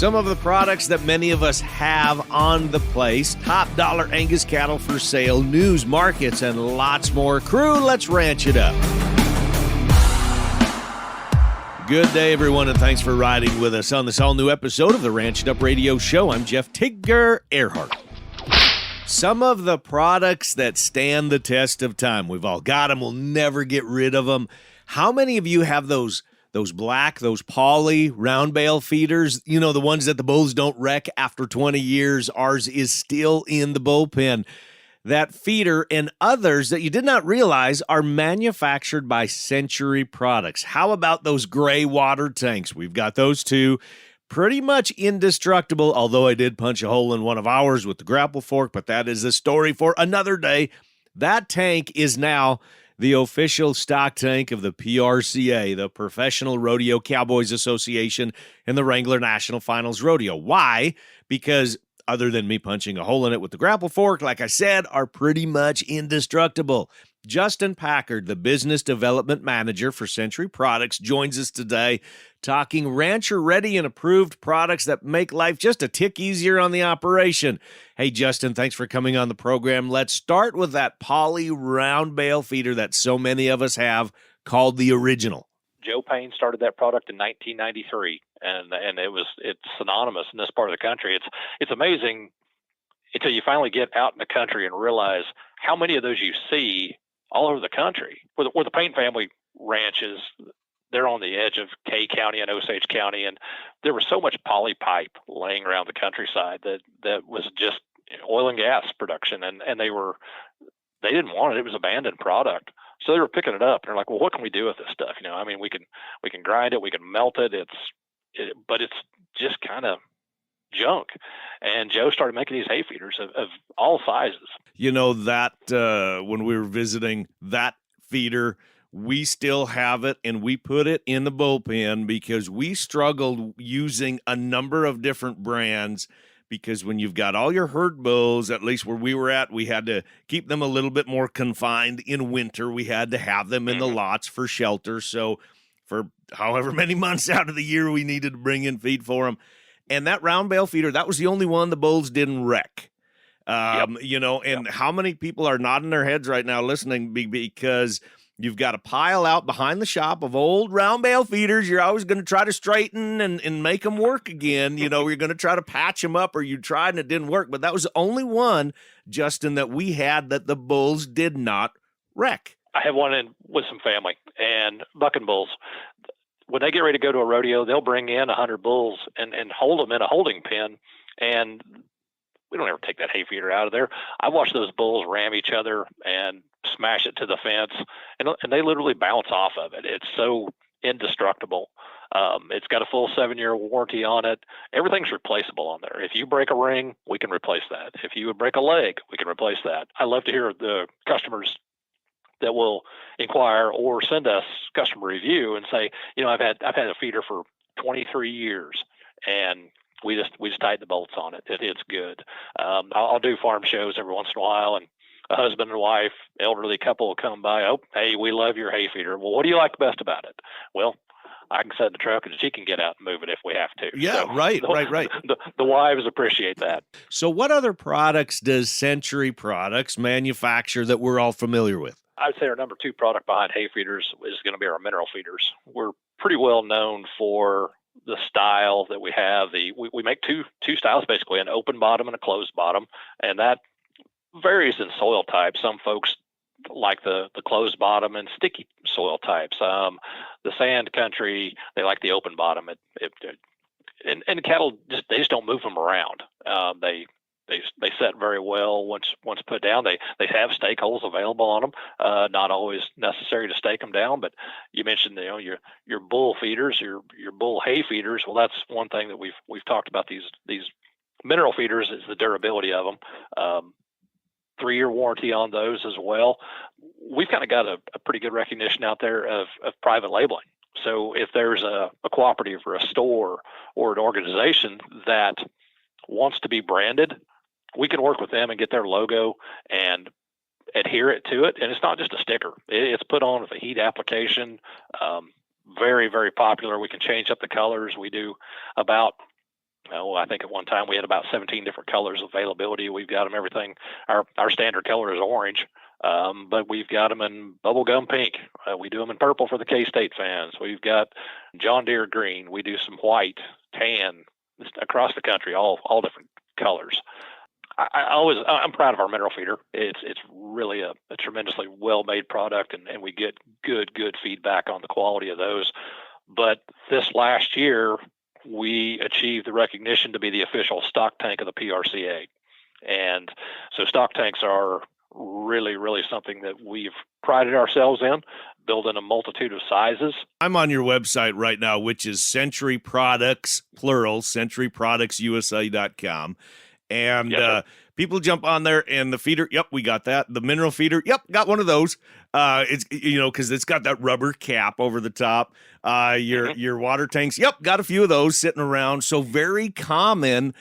Some of the products that many of us have on the place. Top dollar Angus cattle for sale, news, markets, and lots more. Crew, let's ranch it up. Good day, everyone, and thanks for riding with us on this all-new episode of the Ranch It Up Radio Show. I'm Jeff Tigger Erhardt. Some of the products that stand the test of time. We've all got them. We'll never get rid of them. How many of you have those black, those poly round bale feeders? You know, the ones that the bulls don't wreck after 20 years. Ours is still in the bullpen. That feeder and others that you did not realize are manufactured by Century Products. How about those gray water tanks? We've got those too. Pretty much indestructible, although I did punch a hole in one of ours with the grapple fork, but that is a story for another day. That tank is now the official stock tank of the PRCA, the Professional Rodeo Cowboys Association, and the Wrangler National Finals Rodeo. Why? Because other than me punching a hole in it with the grapple fork, like I said, are pretty much indestructible. Justin Packard, the business development manager for Century Products, joins us today talking rancher-ready and approved products that make life just a tick easier on the operation. Hey, Justin, thanks for coming on the program. Let's start with that poly round bale feeder that so many of us have called the original. Joe Payne started that product in 1993, and it's synonymous in this part of the country. It's amazing until you finally get out in the country and realize how many of those you see all over the country. Where the Payne family ranches, they're on the edge of Kay County and Osage County, and there was so much poly pipe laying around the countryside that was just oil and gas production, and they didn't want it. It was abandoned product. So they were picking it up, and they're like, well, what can we do with this stuff? You know, I mean, we can grind it, we can melt it. But it's just kind of junk. And Joe started making these hay feeders of all sizes. You know, that when we were visiting that feeder, we still have it, and we put it in the bullpen because we struggled using a number of different brands. Because when you've got all your herd bulls, at least where we were at, we had to keep them a little bit more confined in winter. We had to have them in the lots for shelter. So for however many months out of the year, we needed to bring in feed for them. And that round bale feeder, that was the only one the bulls didn't wreck. You know, and how many people are nodding their heads right now listening because you've got a pile out behind the shop of old round bale feeders. You're always going to try to straighten and make them work again. You know, you're going to try to patch them up, or you tried and it didn't work. But that was the only one, Justin, that we had that the bulls did not wreck. I have one in with some family and bucking bulls. When they get ready to go to a rodeo, they'll bring in 100 bulls and hold them in a holding pen. And we don't ever take that hay feeder out of there. I've watched those bulls ram each other and smash it to the fence, and they literally bounce off of it. It's so indestructible. It's got a full 7-year warranty on it. Everything's replaceable on there. If you break a ring, we can replace that. If you break a leg, we can replace that. I love to hear the customers that will inquire or send us customer review and say, you know, I've had a feeder for 23 years, and we just tighten the bolts on it. It's good. I'll do farm shows every once in a while, and a husband and wife, elderly couple will come by. Oh, hey, we love your hay feeder. Well, what do you like best about it? Well, I can set in the truck and she can get out and move it if we have to. Yeah, so, right. The wives appreciate that. So what other products does Century Products manufacture that we're all familiar with? I'd say our number 2 product behind hay feeders is going to be our mineral feeders. We're pretty well known for the style that we have. We make two styles, basically, an open bottom and a closed bottom, and that varies in soil type. Some folks like the closed bottom and sticky soil types. The sand country, they like the open bottom. And cattle just don't move them around. They set very well once put down. They have stake holes available on them. Not always necessary to stake them down, but you mentioned your bull feeders, your bull hay feeders. Well, that's one thing that we've talked about. These mineral feeders is the durability of them. 3-year warranty on those as well. We've kind of got a pretty good recognition out there of private labeling. So if there's a cooperative or a store or an organization that wants to be branded, we can work with them and get their logo and adhere it to it. And it's not just a sticker. It's put on with a heat application. Very, very popular. We can change up the colors. We do about I think at one time we had about 17 different colors availability. We've got them everything. Our standard color is orange, but we've got them in bubblegum pink. We do them in purple for the K-State fans. We've got John Deere green. We do some white, tan, across the country, all different colors. I'm proud of our mineral feeder. It's really a tremendously well-made product, and we get good feedback on the quality of those. But this last year, we achieved the recognition to be the official stock tank of the PRCA. And so stock tanks are really something that we've prided ourselves in, building a multitude of sizes. I'm on your website right now, which is Century Products, plural, centuryproductsusa.com. And Yes, people jump on there, and the feeder, yep, we got that. The mineral feeder, yep, got one of those. It's, because it's got that rubber cap over the top. Your water tanks, yep, got a few of those sitting around. So very common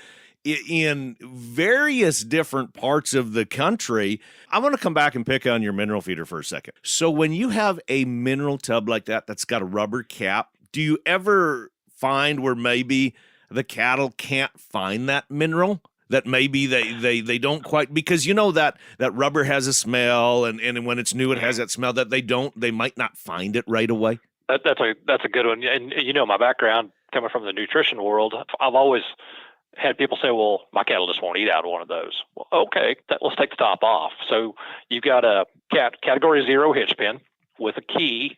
in various different parts of the country. I want to come back and pick on your mineral feeder for a second. So when you have a mineral tub like that that's got a rubber cap, do you ever find where maybe the cattle can't find that mineral? That maybe they don't quite, because that rubber has a smell, and when it's new it has that smell that they might not find it right away. that's a good one. And my background coming from the nutrition world, I've always had people say, well, my cattle just won't eat out of one of those. Well, okay, let's take the top off. So you've got a category 0 hitch pin with a key,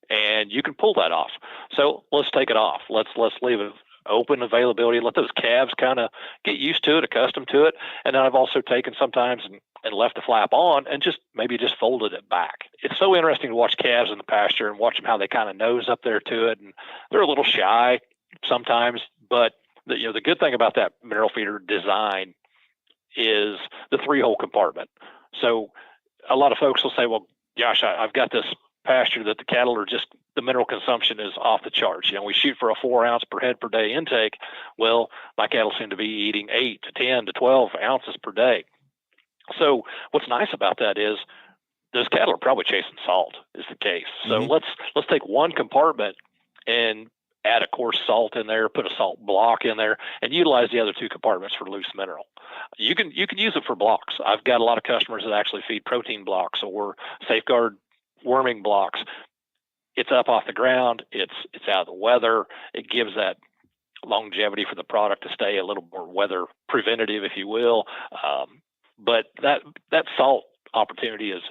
and you can pull that off. So let's take it off. Let's leave it open availability, let those calves kind of get used to it, accustomed to it. And then I've also taken sometimes and left the flap on and just folded it back. It's so interesting to watch calves in the pasture and watch them how they kind of nose up there to it. And they're a little shy sometimes, but the good thing about that mineral feeder design is the 3-hole compartment. So a lot of folks will say, well, gosh, I've got this pasture that the cattle are just, the mineral consumption is off the charts. We shoot for a 4 ounce per head per day intake. Well, my cattle seem to be eating 8 to 10 to 12 ounces per day. So what's nice about that is those cattle are probably chasing salt is the case. So let's take one compartment and add a coarse salt in there, put a salt block in there, and utilize the other 2 compartments for loose mineral. You can use it for blocks. I've got a lot of customers that actually feed protein blocks or safeguard worming blocks. It's up off the ground. It's out of the weather. It gives that longevity for the product to stay a little more weather preventative, if you will. But that salt opportunity is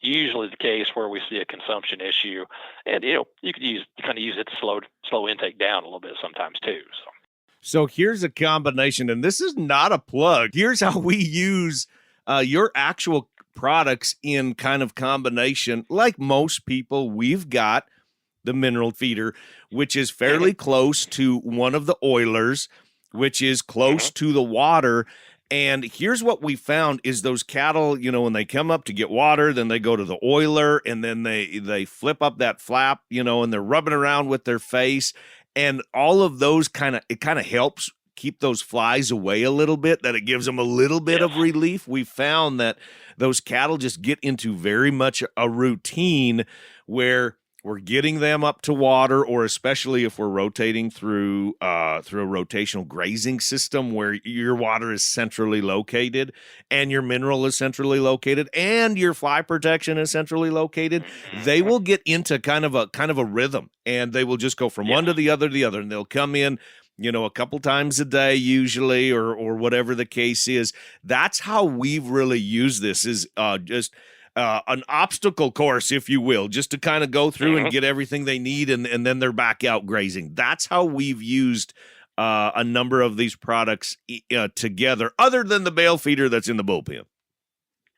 usually the case where we see a consumption issue, and you could use it to slow intake down a little bit sometimes too. So here's a combination, and this is not a plug. Here's how we use your actual products in kind of combination. Like most people, we've got the mineral feeder, which is fairly close to one of the oilers, which is close to the water. And here's what we found is those cattle, when they come up to get water, then they go to the oiler, and then they flip up that flap, and they're rubbing around with their face, and all of those kind of helps keep those flies away a little bit, that it gives them a little bit of relief. We found that those cattle just get into very much a routine where we're getting them up to water, or especially if we're rotating through a rotational grazing system where your water is centrally located and your mineral is centrally located and your fly protection is centrally located. They will get into kind of a rhythm, and they will just go from one to the other, and they'll come in, a couple times a day usually, or whatever the case is. That's how we've really used this, is just an obstacle course, if you will, just to kind of go through and get everything they need, and then they're back out grazing. That's how we've used a number of these products together, other than the bale feeder that's in the bullpen.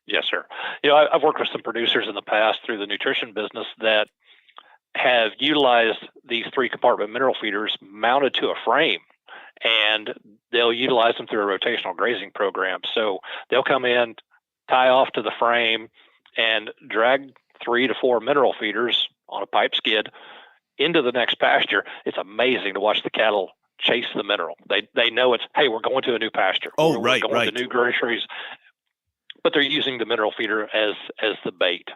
Yes, sir. I've worked with some producers in the past through the nutrition business that have utilized these 3-compartment mineral feeders mounted to a frame, and they'll utilize them through a rotational grazing program. So they'll come in, tie off to the frame, and drag 3 to 4 mineral feeders on a pipe skid into the next pasture. It's amazing to watch the cattle chase the mineral. They know it's, hey, we're going to a new pasture. Oh, we're going to new groceries. But they're using the mineral feeder as the bait.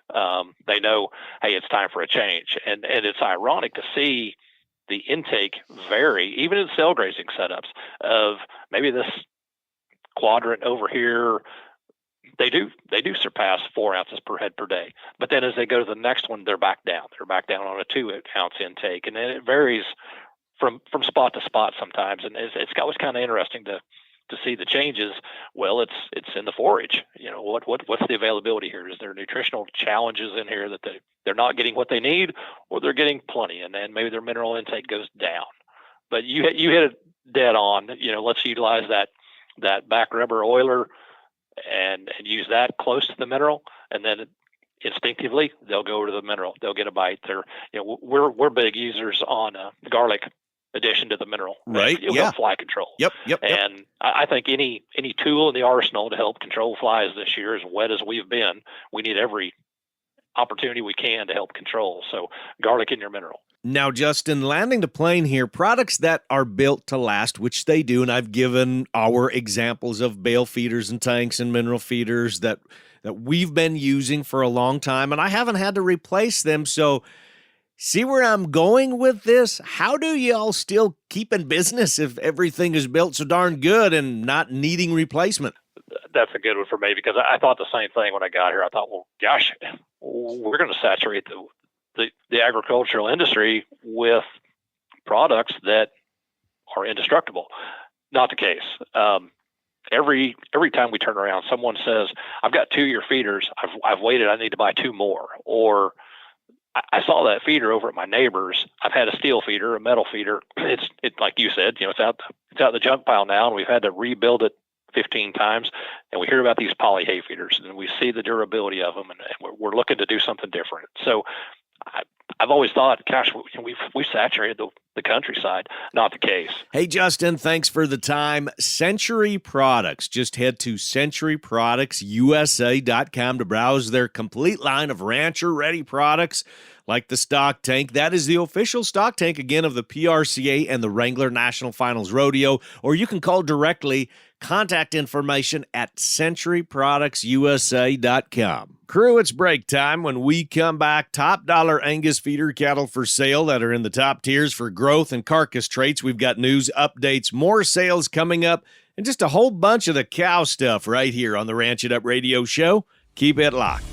They know, hey, it's time for a change. And it's ironic to see the intake vary, even in cell grazing setups, of maybe this quadrant over here, they do surpass 4 ounces per head per day. But then as they go to the next one, they're back down. They're back down on a 2-ounce intake, and then it varies from spot to spot sometimes. And it's always kind of interesting to see the changes. Well, it's in the forage. What's the availability here? Is there nutritional challenges in here that they're not getting what they need, or they're getting plenty, and then maybe their mineral intake goes down? But you hit it dead on. Let's utilize that back rubber oiler and use that close to the mineral, and then instinctively they'll go to the mineral. They'll get a bite. We're big users on garlic addition to the mineral, right? Yeah, fly control. Yep. And I think any tool in the arsenal to help control flies this year, as wet as we've been, we need every opportunity we can to help control. So garlic in your mineral. Now, Justin, landing the plane here, products that are built to last, which they do, and I've given our examples of bale feeders and tanks and mineral feeders that we've been using for a long time, and I haven't had to replace them. So see where I'm going with this? How do y'all still keep in business if everything is built so darn good and not needing replacement? That's a good one for me, because I thought the same thing when I got here. I thought, well, gosh, we're going to saturate the agricultural industry with products that are indestructible. Not the case. Every time we turn around, someone says, I've got 2-year feeders. I've waited. I need to buy 2 more. Or I saw that feeder over at my neighbor's. I've had a steel feeder, a metal feeder. It's like you said, it's out in the junk pile now, and we've had to rebuild it 15 times. And we hear about these poly hay feeders, and we see the durability of them, and we're looking to do something different. So I've always thought, gosh, we've saturated the countryside. Not the case. Hey, Justin, thanks for the time. Century Products. Just head to centuryproductsusa.com to browse their complete line of rancher-ready products like the stock tank. That is the official stock tank, again, of the PRCA and the Wrangler National Finals Rodeo. Or you can call directly. Contact information at centuryproductsusa.com. Crew, it's break time. When we come back, top dollar Angus feeder cattle for sale that are in the top tiers for growth and carcass traits. We've got news, updates, more sales coming up, and just a whole bunch of the cow stuff right here on the Ranch It Up Radio Show. Keep it locked.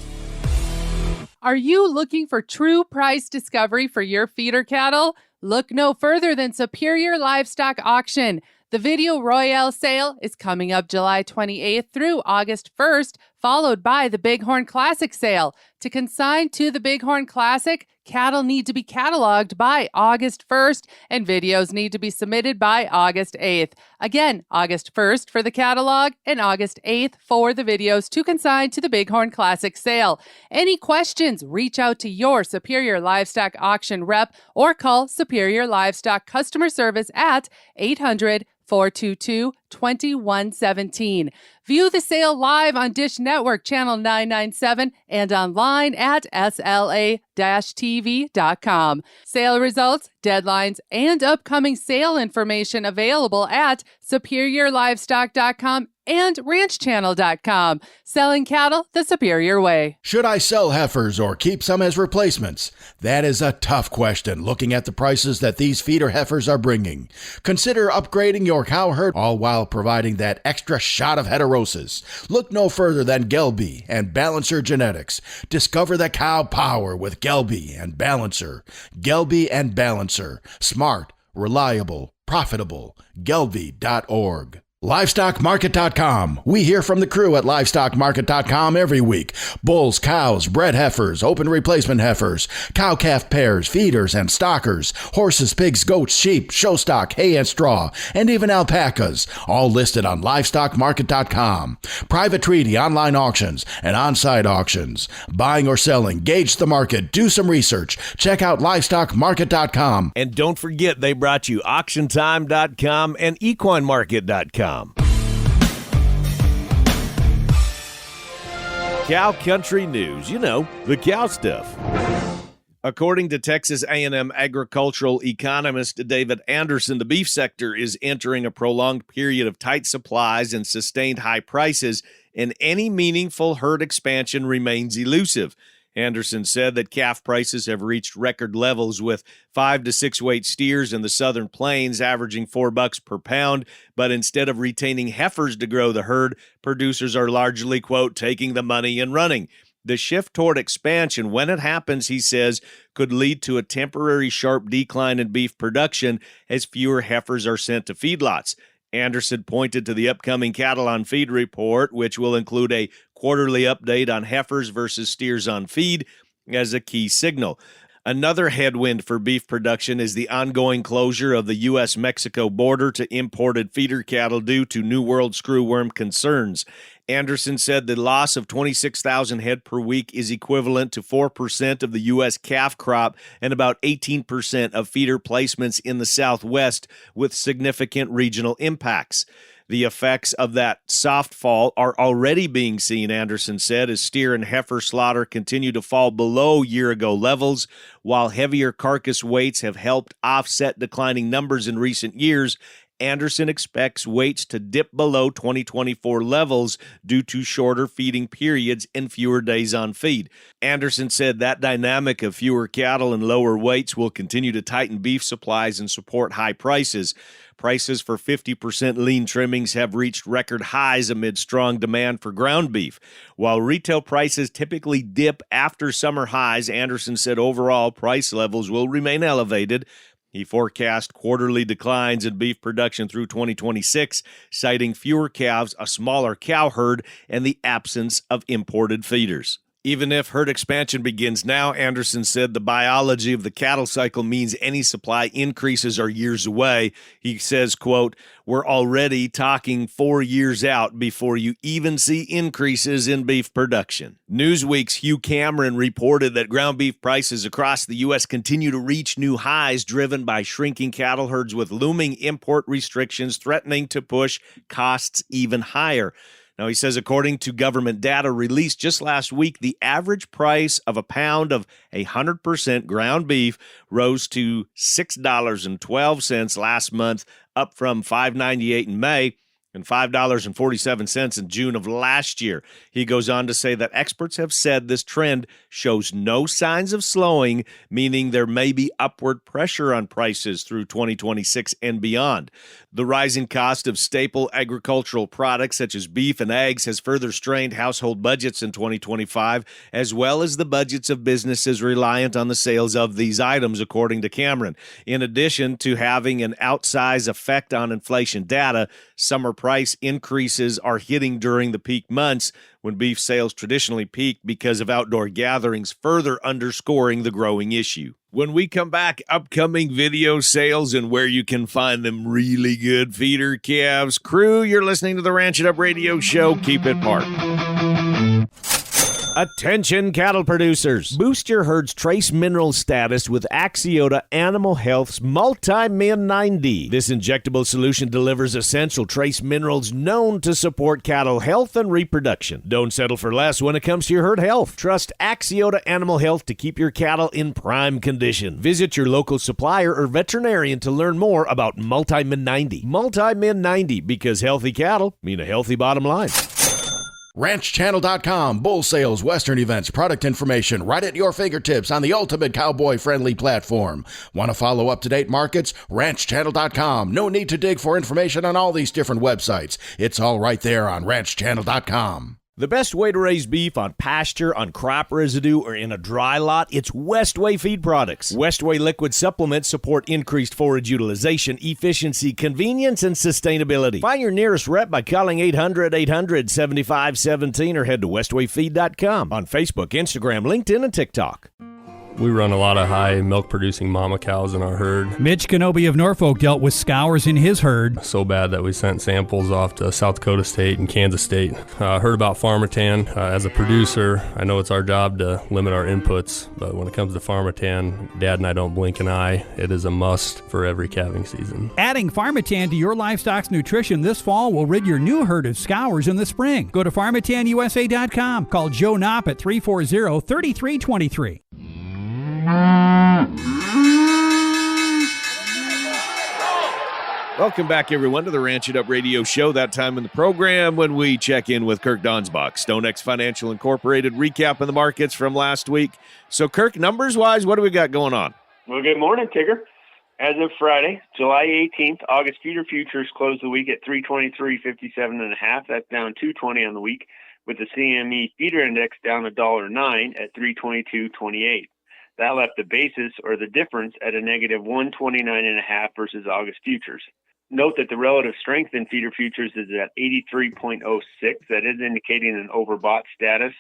Are you looking for true price discovery for your feeder cattle? Look no further than Superior Livestock Auction. The Video Royale sale is coming up July 28th through August 1st, followed by the Bighorn Classic sale. To consign to the Bighorn Classic, cattle need to be cataloged by August 1st, and videos need to be submitted by August 8th. Again, August 1st for the catalog and August 8th for the videos to consign to the Bighorn Classic sale. Any questions, reach out to your Superior Livestock Auction rep or call Superior Livestock Customer Service at 800-422-2117. View the sale live on Dish Network Channel 997 and online at sla-tv.com. Sale results, deadlines, and upcoming sale information available at superiorlivestock.com and ranchchannel.com. Selling cattle the superior way. Should I sell heifers or keep some as replacements? That is a tough question looking at the prices that these feeder heifers are bringing. Consider upgrading your cow herd, all while providing that extra shot of heterosis. Look no further than Gelbey and Balancer Genetics. Discover the cow power with Gelbey and Balancer. Gelbey and Balancer. Smart, reliable, profitable. Gelbey.org. LivestockMarket.com. We hear from the crew at LivestockMarket.com every week. Bulls, cows, bred heifers, open replacement heifers, cow-calf pairs, feeders, and stockers, horses, pigs, goats, sheep, show stock, hay and straw, and even alpacas, all listed on LivestockMarket.com. Private treaty, online auctions, and on-site auctions. Buying or selling, gauge the market, do some research. Check out LivestockMarket.com. And don't forget, they brought you AuctionTime.com and EquineMarket.com. Cow Country News, the cow stuff. According to Texas A&M agricultural economist David Anderson, the beef sector is entering a prolonged period of tight supplies and sustained high prices, and any meaningful herd expansion remains elusive. Anderson said that calf prices have reached record levels, with 5 to 6 weight steers in the southern plains averaging $4 per pound. But instead of retaining heifers to grow the herd, producers are largely, quote, taking the money and running. The shift toward expansion, when it happens, he says, could lead to a temporary sharp decline in beef production as fewer heifers are sent to feedlots. Anderson pointed to the upcoming Cattle on Feed report, which will include a quarterly update on heifers versus steers on feed, as a key signal. Another headwind for beef production is the ongoing closure of the U.S.-Mexico border to imported feeder cattle due to New World screwworm concerns. Anderson said the loss of 26,000 head per week is equivalent to 4% of the U.S. calf crop and about 18% of feeder placements in the Southwest, with significant regional impacts. The effects of that soft fall are already being seen, Anderson said, as steer and heifer slaughter continue to fall below year-ago levels. While heavier carcass weights have helped offset declining numbers in recent years, Anderson expects weights to dip below 2024 levels due to shorter feeding periods and fewer days on feed. Anderson said that dynamic of fewer cattle and lower weights will continue to tighten beef supplies and support high prices. Prices for 50% lean trimmings have reached record highs amid strong demand for ground beef. While retail prices typically dip after summer highs, Anderson said overall price levels will remain elevated. He forecast quarterly declines in beef production through 2026, citing fewer calves, a smaller cow herd, and the absence of imported feeders. Even if herd expansion begins now, Anderson said the biology of the cattle cycle means any supply increases are years away. He says, quote, we're already talking 4 years out before you even see increases in beef production. Newsweek's Hugh Cameron reported that ground beef prices across the U.S. continue to reach new highs, driven by shrinking cattle herds with looming import restrictions threatening to push costs even higher. Now, he says, according to government data released just last week, the average price of a pound of 100% ground beef rose to $6.12 last month, up from $5.98 in May and $5.47 in June of last year. He goes on to say that experts have said this trend shows no signs of slowing, meaning there may be upward pressure on prices through 2026 and beyond. The rising cost of staple agricultural products such as beef and eggs has further strained household budgets in 2025, as well as the budgets of businesses reliant on the sales of these items, according to Cameron. In addition to having an outsized effect on inflation data, summer price increases are hitting during the peak months when beef sales traditionally peak because of outdoor gatherings, further underscoring the growing issue. When we come back, upcoming video sales and where you can find them really good feeder calves. Crew, you're listening to the Ranch It Up Radio Show. Keep it parked. Attention cattle producers. Boost your herd's trace mineral status with Axiota Animal Health's Multi-Min 9D. This injectable solution delivers essential trace minerals known to support cattle health and reproduction. Don't settle for less when it comes to your herd health. Trust Axiota Animal Health to keep your cattle in prime condition. Visit your local supplier or veterinarian to learn more about Multi-Min 90. Multi-Min 90, because healthy cattle mean a healthy bottom line. RanchChannel.com, bull sales, western events, product information, right at your fingertips on the ultimate cowboy-friendly platform. Want to follow up-to-date markets? RanchChannel.com. No need to dig for information on all these different websites. It's all right there on RanchChannel.com. The best way to raise beef on pasture, on crop residue, or in a dry lot, it's Westway feed products. Westway liquid supplements support increased forage utilization, efficiency, convenience, and sustainability. Find your nearest rep by calling 800-800-7517 or head to westwayfeed.com on Facebook, Instagram, LinkedIn, and TikTok. We run a lot of high milk-producing mama cows in our herd. Mitch Kenobi of Norfolk dealt with scours in his herd. So bad that we sent samples off to South Dakota State and Kansas State. Heard about Pharmatan. As a producer, I know it's our job to limit our inputs, but when it comes to Pharmatan, Dad and I don't blink an eye. It is a must for every calving season. Adding Pharmatan to your livestock's nutrition this fall will rid your new herd of scours in the spring. Go to PharmatanUSA.com. Call Joe Knopp at 340-3323. Well, Welcome back, everyone, to the Ranch It Up Radio Show. That time in the program when we check in with Kirk Donsbach, StoneX Financial Incorporated, recapping the markets from last week. So, Kirk, numbers-wise, what do we got going on? Well, good morning, Tigger. As of Friday, July 18th, August feeder futures closed the week at 323.57.5. That's down 220 on the week, with the CME feeder index down $1.09 at 322.28. That left the basis, or the difference, at a negative 129.5 versus August futures. Note that the relative strength in feeder futures is at 83.06. That is indicating an overbought status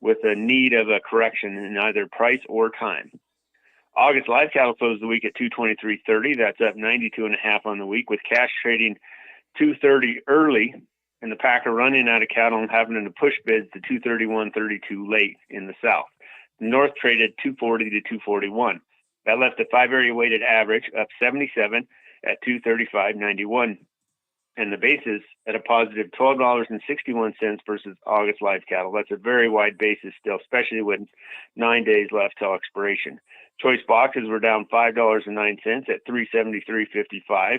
with a need of a correction in either price or time. August live cattle closed the week at 223.30. That's up 92.5 on the week, with cash trading 230 early and the packer running out of cattle and having to push bids to 231.32 late in the south. The north traded 240 to 241. That left the 5-area weighted average up 77 at 235.91, and the basis at a positive $12.61 versus August live cattle. That's a very wide basis still, especially with 9 days left till expiration. Choice boxes were down $5.09 at 373.55.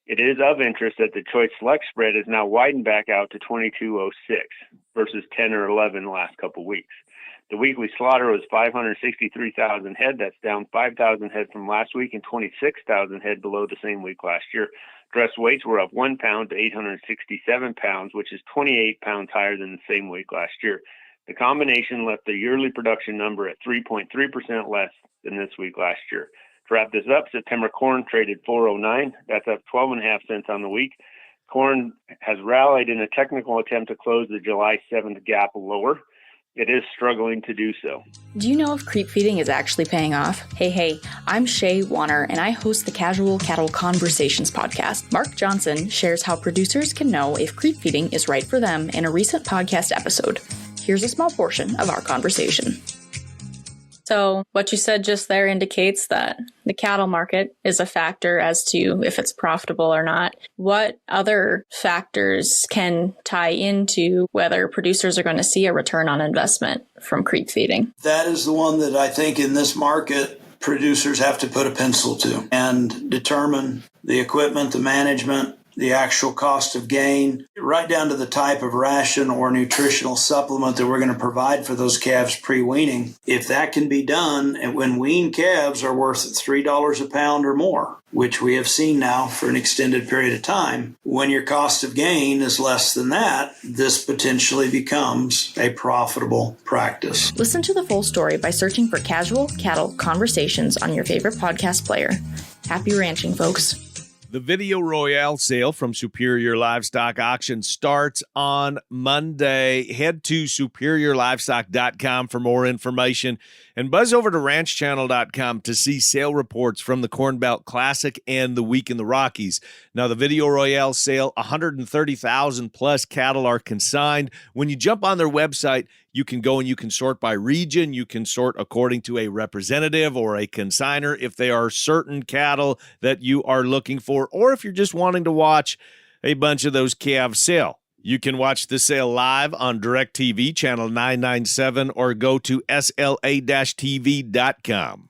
It is of interest that the choice select spread is now widened back out to 22.06 versus 10 or 11 the last couple weeks. The weekly slaughter was 563,000 head. That's down 5,000 head from last week and 26,000 head below the same week last year. Dress weights were up 1 pound to 867 pounds, which is 28 pounds higher than the same week last year. The combination left the yearly production number at 3.3% less than this week last year. To wrap this up, September corn traded $4.09. That's up 12.5 cents on the week. Corn has rallied in a technical attempt to close the July 7th gap lower. It is struggling to do so. Do you know if creep feeding is actually paying off? Hey, I'm Shay Wanner, and I host the Casual Cattle Conversations podcast. Mark Johnson shares how producers can know if creep feeding is right for them in a recent podcast episode. Here's a small portion of our conversation. So what you said just there indicates that the cattle market is a factor as to if it's profitable or not. What other factors can tie into whether producers are going to see a return on investment from creep feeding? That is the one that I think in this market, producers have to put a pencil to and determine the equipment, the management, the actual cost of gain, right down to the type of ration or nutritional supplement that we're going to provide for those calves pre-weaning. If that can be done, and when weaned calves are worth $3 a pound or more, which we have seen now for an extended period of time, when your cost of gain is less than that, this potentially becomes a profitable practice. Listen to the full story by searching for Casual Cattle Conversations on your favorite podcast player. Happy ranching, folks. The Video Royale sale from Superior Livestock Auction starts on Monday. Head to superiorlivestock.com for more information and buzz over to ranchchannel.com to see sale reports from the Corn Belt Classic and the Week in the Rockies. Now, the Video Royale sale, 130,000 plus cattle are consigned. When you jump on their website, you can go and you can sort by region. You can sort according to a representative or a consigner if they are certain cattle that you are looking for, or if you're just wanting to watch a bunch of those calves sell. You can watch the sale live on DirecTV, channel 997, or go to sla-tv.com.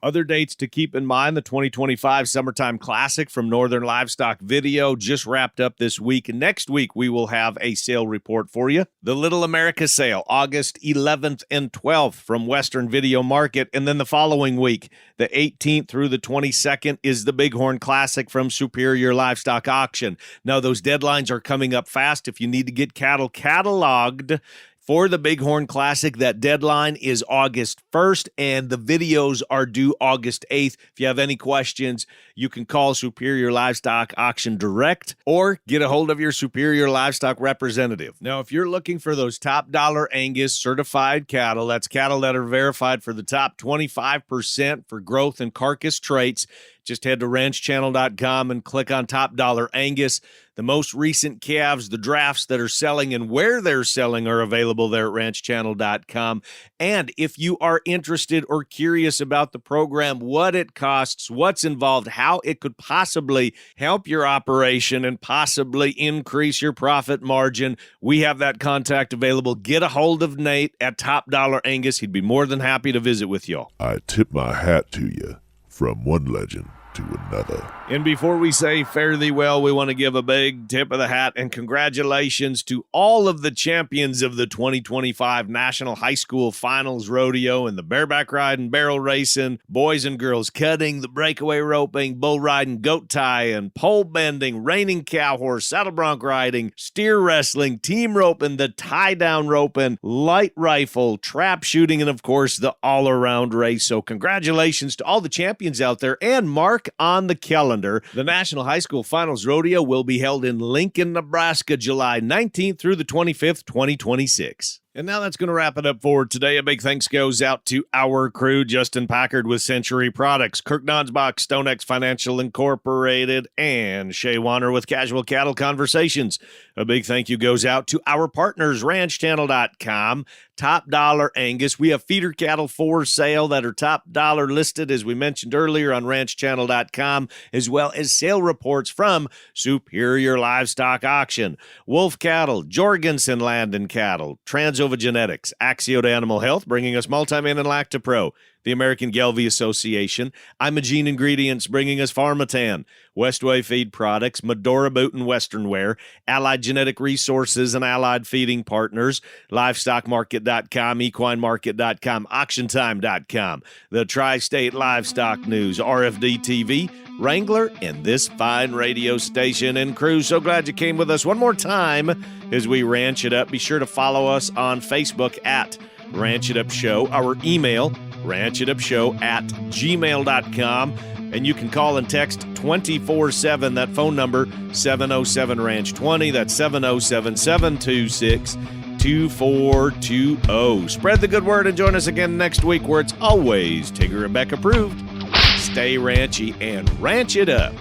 Other dates to keep in mind, the 2025 Summertime Classic from Northern Livestock Video just wrapped up this week. And next week, we will have a sale report for you. The Little America sale, August 11th and 12th from Western Video Market. And then the following week, the 18th through the 22nd, is the Bighorn Classic from Superior Livestock Auction. Now, those deadlines are coming up fast. If you need to get cattle cataloged for the Bighorn Classic, that deadline is August 1st, and the videos are due August 8th. If you have any questions, you can call Superior Livestock Auction direct or get a hold of your Superior Livestock representative. Now, if you're looking for those top dollar Angus certified cattle, that's cattle that are verified for the top 25% for growth and carcass traits, just head to ranchchannel.com and click on Top Dollar Angus. The most recent calves, the drafts that are selling and where they're selling are available there at ranchchannel.com. And if you are interested or curious about the program, what it costs, what's involved, how it could possibly help your operation and possibly increase your profit margin, we have that contact available. Get a hold of Nate at Top Dollar Angus. He'd be more than happy to visit with y'all. I tip my hat to you, from one legend to another. And before we say fare thee well, we want to give a big tip of the hat and congratulations to all of the champions of the 2025 National High School Finals Rodeo and the bareback riding, barrel racing, boys and girls cutting, the breakaway roping, bull riding, goat tying, pole bending, reining cow horse, saddle bronc riding, steer wrestling, team roping, the tie-down roping, light rifle, trap shooting, and of course the all-around race. So congratulations to all the champions out there, and mark on the calendar. The National High School Finals Rodeo will be held in Lincoln, Nebraska, July 19th through the 25th, 2026. And now that's going to wrap it up for today. A big thanks goes out to our crew, Justin Packard with Century Products, Kirk Donsbach, StoneX Financial Incorporated, and Shay Wanner with Casual Cattle Conversations. A big thank you goes out to our partners, RanchChannel.com, Top Dollar Angus. We have feeder cattle for sale that are top dollar listed, as we mentioned earlier, on RanchChannel.com, as well as sale reports from Superior Livestock Auction, Wolf Cattle, Jorgensen Land and Cattle, Transova Genetics, Axiota Animal Health, bringing us Multiman and Lactapro, the American Gelbvieh Association, Imogene Ingredients, bringing us Pharmatan, Westway Feed Products, Medora Boot and Western Wear, Allied Genetic Resources and Allied Feeding Partners, LivestockMarket.com, EquineMarket.com, AuctionTime.com, the Tri-State Livestock News, RFD TV, Wrangler, and this fine radio station and crew. So glad you came with us one more time as we ranch it up. Be sure to follow us on Facebook at Ranch It Up Show, our email, ranchitupshow@gmail.com, and you can call and text 24/7, that phone number, 707-RANCH-20, that's 707-226-2420. Spread the good word and join us again next week, where it's always Tigger and Beck approved. Stay ranchy and ranch it up.